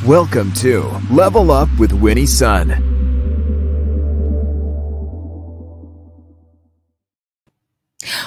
Welcome to Level Up with Winnie Sun.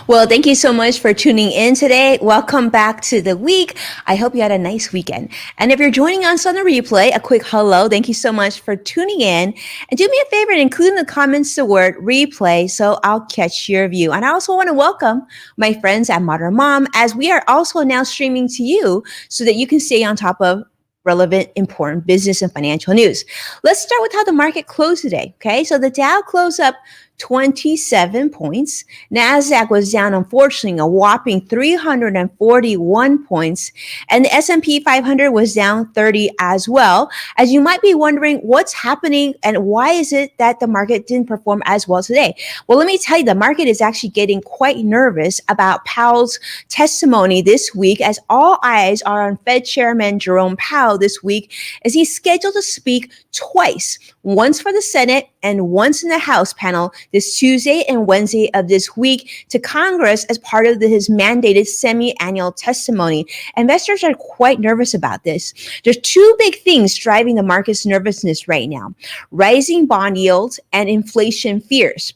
Well, thank you so much for tuning in today. Welcome back to the week. I hope you had a nice weekend. And if you're joining us on the replay, a quick hello. Thank you so much for tuning in. And do me a favor and include in the comments the word replay so I'll catch your view. And I also want to welcome my friends at Modern Mom, as we are also now streaming to you so that you can stay on top of relevant, important business and financial news. Let's start with how the market closed today. Okay, so the Dow closed up 27 points. NASDAQ was down, unfortunately, a whopping 341 points. And the S&P 500 was down 30 as well. As you might be wondering, what's happening and why is it that the market didn't perform as well today? Well, let me tell you, the market is actually getting quite nervous about Powell's testimony this week, as all eyes are on Fed Chairman Jerome Powell this week, as he's scheduled to speak twice, once for the Senate and once in the House panel this Tuesday and Wednesday of this week to Congress as part of his mandated semi-annual testimony. Investors are quite nervous about this. There's two big things driving the market's nervousness right now: rising bond yields and inflation fears.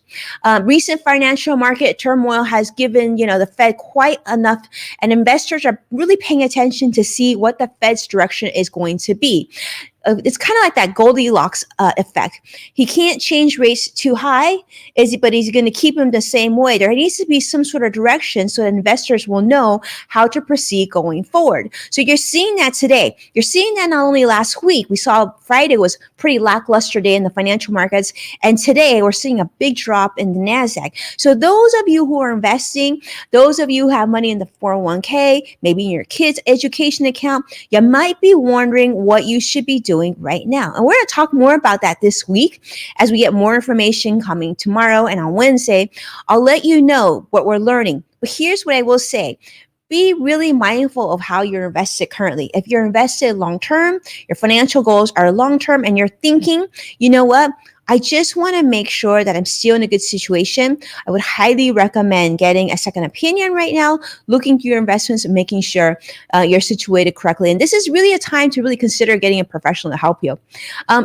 Recent financial market turmoil has given, the Fed quite enough, and investors are really paying attention to see what the Fed's direction is going to be. It's kind of like that Goldilocks effect. He can't change rates too high, but he's going to keep them the same way. There needs to be some sort of direction so that investors will know how to proceed going forward. So you're seeing that today. You're seeing that not only last week. We saw Friday was pretty lackluster day in the financial markets, and today we're seeing a big drop in the NASDAQ. So those of you who are investing, those of you who have money in the 401k, maybe in your kids' education account, you might be wondering what you should be doing right now. And we're going to talk more about that this week as we get more information coming tomorrow. And on Wednesday, I'll let you know what we're learning. But here's what I will say. Be really mindful of how you're invested currently. If you're invested long-term, your financial goals are long-term, and you're thinking, you know what? I just want to make sure that I'm still in a good situation. I would highly recommend getting a second opinion right now, looking through your investments and making sure you're situated correctly. And this is really a time to really consider getting a professional to help you.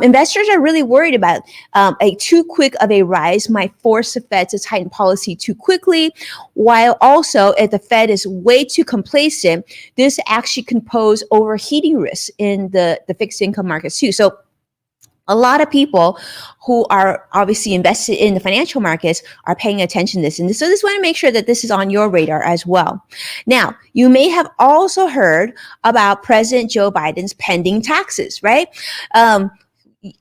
Investors are really worried about a too quick of a rise might force the Fed to tighten policy too quickly, while also if the Fed is way too complacent, this actually can pose overheating risks in the fixed income markets too. So a lot of people who are obviously invested in the financial markets are paying attention to this. And so just want to make sure that this is on your radar as well. Now, you may have also heard about President Joe Biden's pending taxes, right?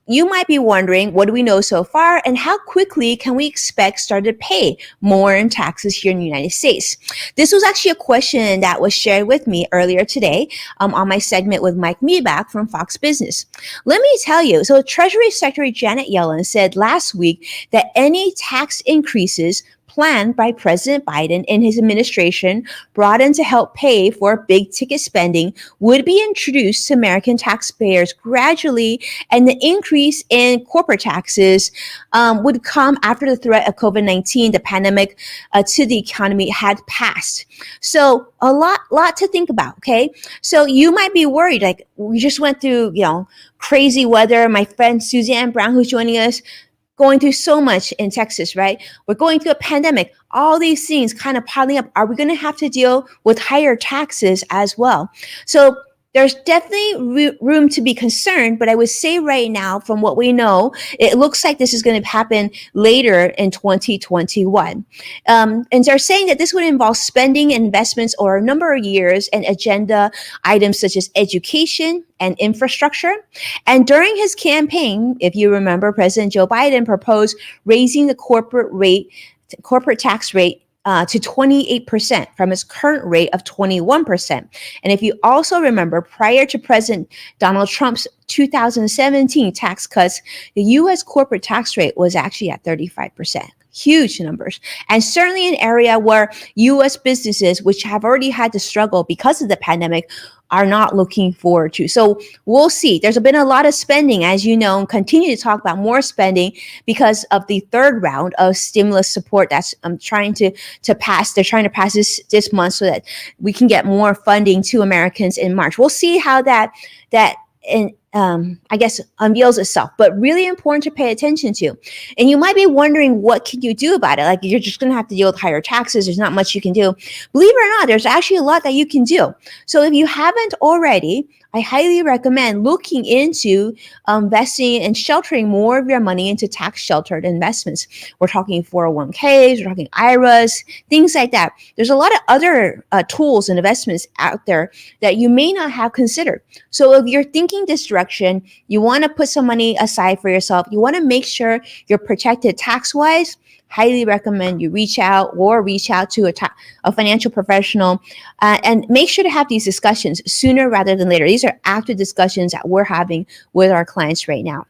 You might be wondering, what do we know so far, and how quickly can we expect start to pay more in taxes here in the United States? This was actually a question that was shared with me earlier today on my segment with Mike Meeback from Fox Business. Let me tell you, so Treasury Secretary Janet Yellen said last week that any tax increases planned by President Biden and his administration brought in to help pay for big ticket spending would be introduced to American taxpayers gradually, and the increase in corporate taxes would come after the threat of COVID-19, the pandemic to the economy, had passed. So a lot to think about, okay? So you might be worried, like we just went through, crazy weather. My friend Suzanne Brown, who's joining us, going through so much in Texas, right? We're going through a pandemic, all these things kind of piling up. Are we going to have to deal with higher taxes as well? So there's definitely room to be concerned, but I would say right now, from what we know, it looks like this is going to happen later in 2021. And they're saying that this would involve spending investments over a number of years and agenda items such as education and infrastructure. And during his campaign, if you remember, President Joe Biden proposed raising the corporate tax rate to 28% from its current rate of 21%. And if you also remember, prior to President Donald Trump's 2017 tax cuts, the U.S. corporate tax rate was actually at 35%. Huge numbers, and certainly an area where U.S. businesses, which have already had to struggle because of the pandemic, are not looking forward to. So we'll see. There's been a lot of spending, as you know, and continue to talk about more spending because of the third round of stimulus support that's trying to pass. They're trying to pass this month so that we can get more funding to Americans in March. We'll see how that I guess, unveils itself, but really important to pay attention to. And you might be wondering, what can you do about it? Like, you're just going to have to deal with higher taxes. There's not much you can do. Believe it or not, there's actually a lot that you can do. So if you haven't already, I highly recommend looking into investing and sheltering more of your money into tax sheltered investments. We're talking 401ks, we're talking IRAs, things like that. There's a lot of other tools and investments out there that you may not have considered. So if you're thinking this direction, you want to put some money aside for yourself, you want to make sure you're protected tax-wise, highly recommend you reach out to a financial professional, and make sure to have these discussions sooner rather than later. These are active discussions that we're having with our clients right now.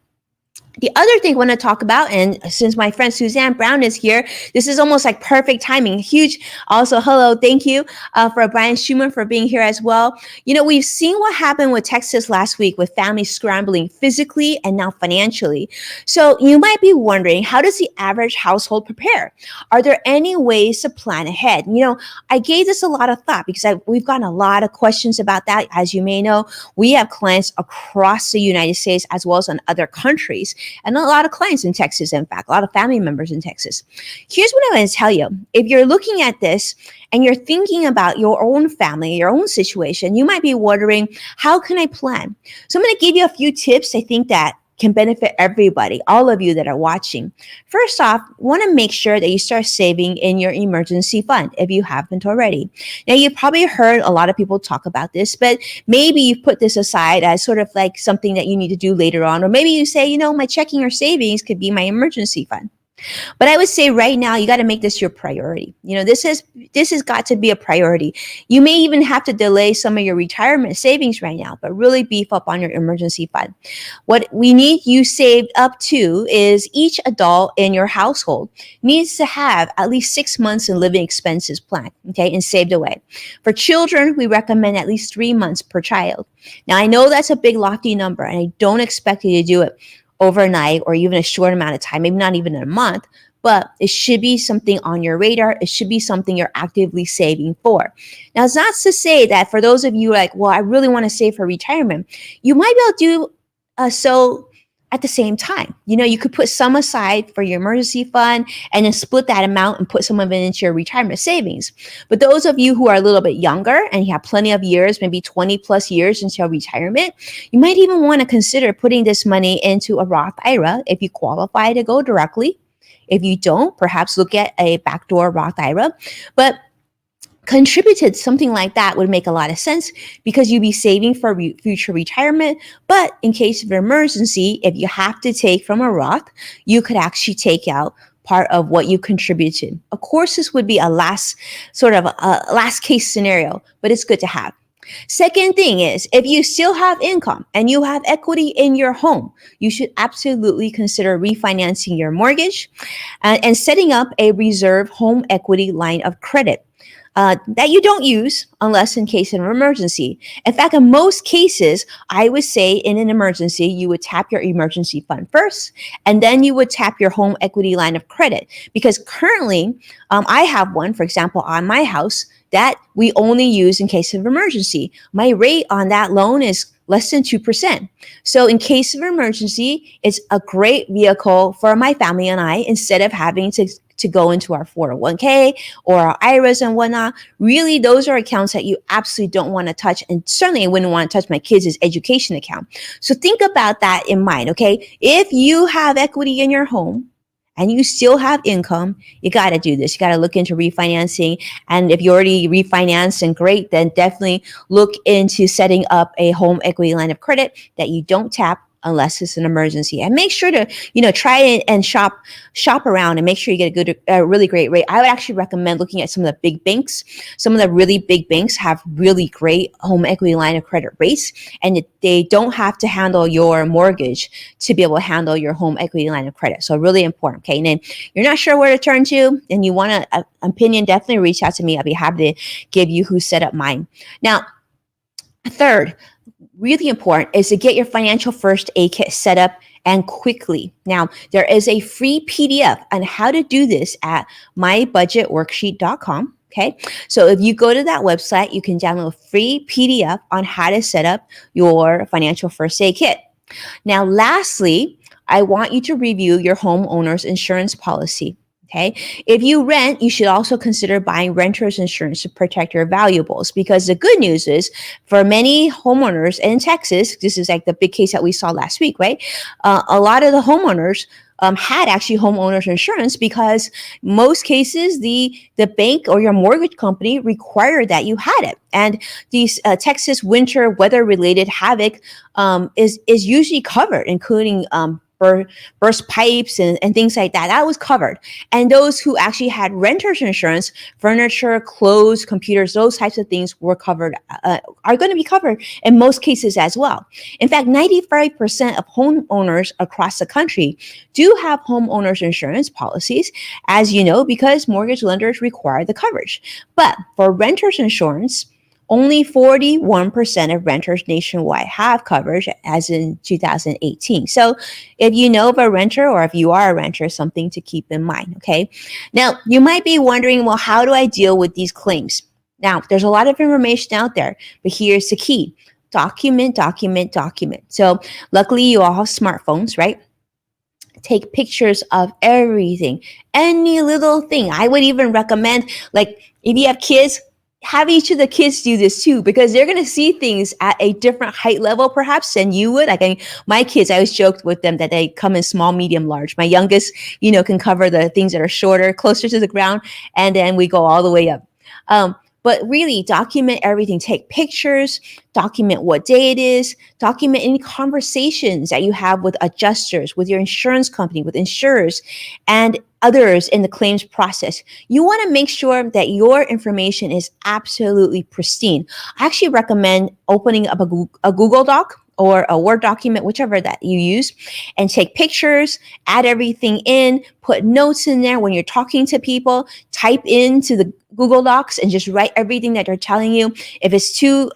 The other thing I want to talk about, and since my friend Suzanne Brown is here, this is almost like perfect timing. Huge. Also, hello, thank you for Brian Schumann for being here as well. You know, we've seen what happened with Texas last week with families scrambling physically and now financially. So you might be wondering, how does the average household prepare? Are there any ways to plan ahead? You know, I gave this a lot of thought because we've gotten a lot of questions about that. As you may know, we have clients across the United States as well as in other countries. And a lot of clients in Texas, in fact, a lot of family members in Texas. Here's what I want to tell you. If you're looking at this and you're thinking about your own family, your own situation, you might be wondering, how can I plan? So I'm going to give you a few tips I think that can benefit everybody, all of you that are watching. First off, want to make sure that you start saving in your emergency fund if you haven't already. Now, you've probably heard a lot of people talk about this, but maybe you've put this aside as sort of like something that you need to do later on. Or maybe you say, you know, my checking or savings could be my emergency fund. But I would say right now, you got to make this your priority. You know, this has got to be a priority. You may even have to delay some of your retirement savings right now, but really beef up on your emergency fund. What we need you saved up to is each adult in your household needs to have at least 6 months in living expenses planned, okay, and saved away. For children, we recommend at least 3 months per child. Now, I know that's a big, lofty number, and I don't expect you to do it overnight or even a short amount of time, maybe not even a month, but it should be something on your radar. It should be something you're actively saving for. Now, it's not to say that for those of you like, well, I really want to save for retirement, you might be able to do so at the same time. You know, you could put some aside for your emergency fund and then split that amount and put some of it into your retirement savings. But those of you who are a little bit younger and you have plenty of years, maybe 20 plus years until retirement, you might even want to consider putting this money into a Roth IRA if you qualify to go directly. If you don't, perhaps look at a backdoor Roth IRA. But contributed something like that would make a lot of sense because you'd be saving for future retirement. But in case of emergency, if you have to take from a Roth, you could actually take out part of what you contributed. Of course, this would be a last case scenario, but it's good to have. Second thing is, if you still have income and you have equity in your home, you should absolutely consider refinancing your mortgage and setting up a reserve home equity line of credit. That you don't use unless in case of an emergency. In fact, in most cases, I would say in an emergency, you would tap your emergency fund first, and then you would tap your home equity line of credit. Because currently, I have one, for example, on my house that we only use in case of emergency. My rate on that loan is less than 2%. So in case of emergency, it's a great vehicle for my family and I, instead of having to go into our 401k or our IRAs and whatnot. Really, those are accounts that you absolutely don't want to touch. And certainly I wouldn't want to touch my kids' education account. So think about that in mind, okay? If you have equity in your home and you still have income, you got to do this. You got to look into refinancing. And if you already refinanced and great, then definitely look into setting up a home equity line of credit that you don't tap unless it's an emergency. And make sure to, try and shop around and make sure you get a really great rate. I would actually recommend looking at some of the big banks. Some of the really big banks have really great home equity line of credit rates, and they don't have to handle your mortgage to be able to handle your home equity line of credit. So really important. Okay. And then you're not sure where to turn to and you want an opinion, definitely reach out to me. I'll be happy to give you who set up mine. Now, third, really important is to get your financial first aid kit set up and quickly. Now, there is a free PDF on how to do this at mybudgetworksheet.com. Okay, so if you go to that website, you can download a free PDF on how to set up your financial first aid kit. Now, lastly, I want you to review your homeowner's insurance policy. Okay. If you rent, you should also consider buying renter's insurance to protect your valuables, because the good news is for many homeowners in Texas, this is like the big case that we saw last week, right? A lot of the homeowners had actually homeowners insurance, because most cases the bank or your mortgage company required that you had it. And these Texas winter weather related havoc is usually covered, including burst pipes and things like that. That was covered. And those who actually had renters insurance, furniture, clothes, computers, those types of things were covered, are going to be covered in most cases as well. In fact, 95% of homeowners across the country do have homeowners insurance policies, as you know, because mortgage lenders require the coverage. But for renters insurance, only 41% of renters nationwide have coverage, as in 2018. So if you know of a renter, or if you are a renter, something to keep in mind, okay? Now, you might be wondering, well, how do I deal with these claims? Now, there's a lot of information out there, but here's the key. Document, document, document. So luckily you all have smartphones, right? Take pictures of everything, any little thing. I would even recommend, like, if you have kids, have each of the kids do this too, because they're going to see things at a different height level perhaps than you would. Like my kids, I always joked with them that they come in small, medium, large. My youngest, can cover the things that are shorter, closer to the ground, and then we go all the way up. But really document everything. Take pictures, document what day it is, document any conversations that you have with adjusters, with your insurance company, with insurers, and others in the claims process. You want to make sure that your information is absolutely pristine. I actually recommend opening up a Google Doc or a Word document, whichever that you use, and take pictures, add everything in, put notes in there when you're talking to people, type into the Google Docs and just write everything that they're telling you. If it's too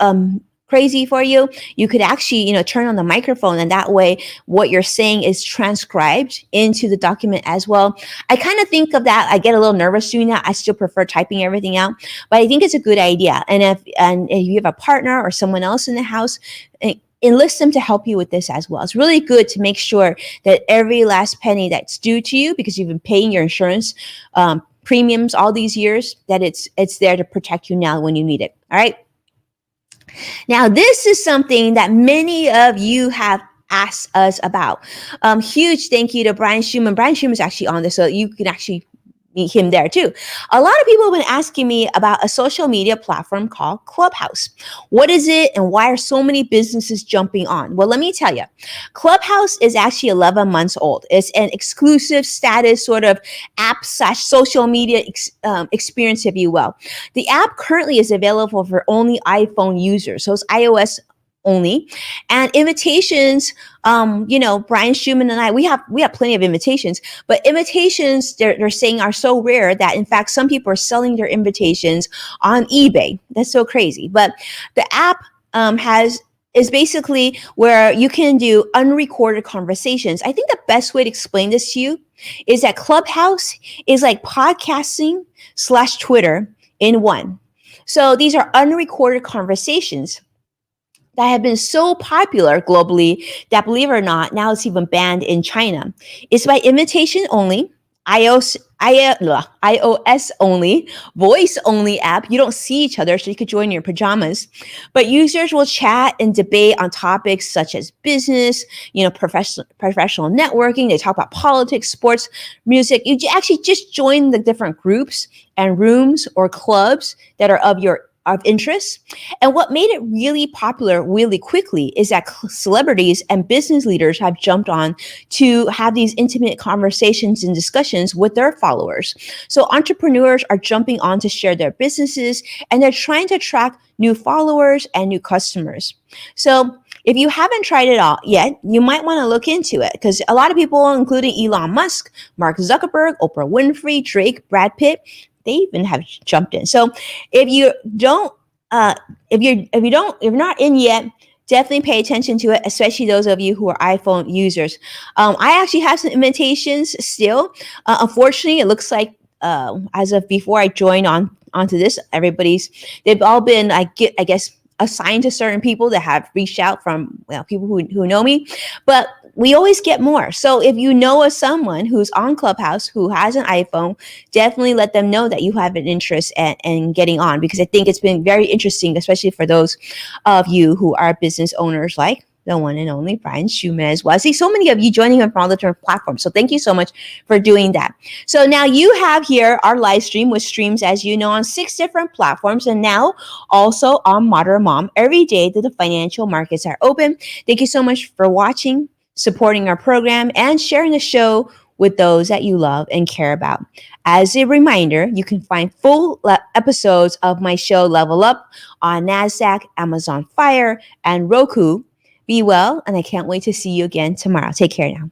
crazy for you, you could actually, turn on the microphone, and that way what you're saying is transcribed into the document as well. I kind of think of that. I get a little nervous doing that. I still prefer typing everything out, but I think it's a good idea. And if you have a partner or someone else in the house, enlist them to help you with this as well. It's really good to make sure that every last penny that's due to you, because you've been paying your insurance premiums all these years, that it's there to protect you now when you need it. All right. Now, this is something that many of you have asked us about. Huge thank you to Brian Schumann. Brian Schumann is actually on this, so you can actually meet him there too. A lot of people have been asking me about a social media platform called Clubhouse. What is it, and why are so many businesses jumping on? Well, let me tell you, Clubhouse is actually 11 months old. It's an exclusive status sort of app / social media experience, if you will. The app currently is available for only iPhone users, so it's iOS only, and invitations. Brian Schumann and I, we have plenty of invitations, but invitations they're saying are so rare that in fact some people are selling their invitations on eBay. That's so crazy. But the app is basically where you can do unrecorded conversations. I think the best way to explain this to you is that Clubhouse is like podcasting / Twitter in one. So these are unrecorded conversations that have been so popular globally that, believe it or not, now it's even banned in China. It's by invitation only, iOS only, voice only app. You don't see each other, so you could join in your pajamas. But users will chat and debate on topics such as business, professional networking. They talk about politics, sports, music. You actually just join the different groups and rooms or clubs that are of interest. And what made it really popular really quickly is that celebrities and business leaders have jumped on to have these intimate conversations and discussions with their followers. So entrepreneurs are jumping on to share their businesses, and they're trying to attract new followers and new customers. So if you haven't tried it out yet, you might want to look into it, because a lot of people, including Elon Musk, Mark Zuckerberg, Oprah Winfrey, Drake, Brad Pitt, they even have jumped in. So if you're not in yet, definitely pay attention to it, especially those of you who are iPhone users. I actually have some invitations still. Unfortunately, it looks like as of before I joined onto this, they've all been, I guess, assigned to certain people that have reached out from people who know me, but we always get more. So if you know of someone who's on Clubhouse who has an iPhone, definitely let them know that you have an interest in getting on, because I think it's been very interesting, especially for those of you who are business owners like the one and only Brian Schumann as well. I see so many of you joining on all the different platforms. So thank you so much for doing that. So now you have here our live stream, which streams, as you know, on 6 different platforms, and now also on Modern Mom every day that the financial markets are open. Thank you so much for watching, supporting our program, and sharing the show with those that you love and care about. As a reminder, you can find full episodes of my show Level Up on NASDAQ, Amazon Fire, and Roku. Be well, and I can't wait to see you again tomorrow. Take care now.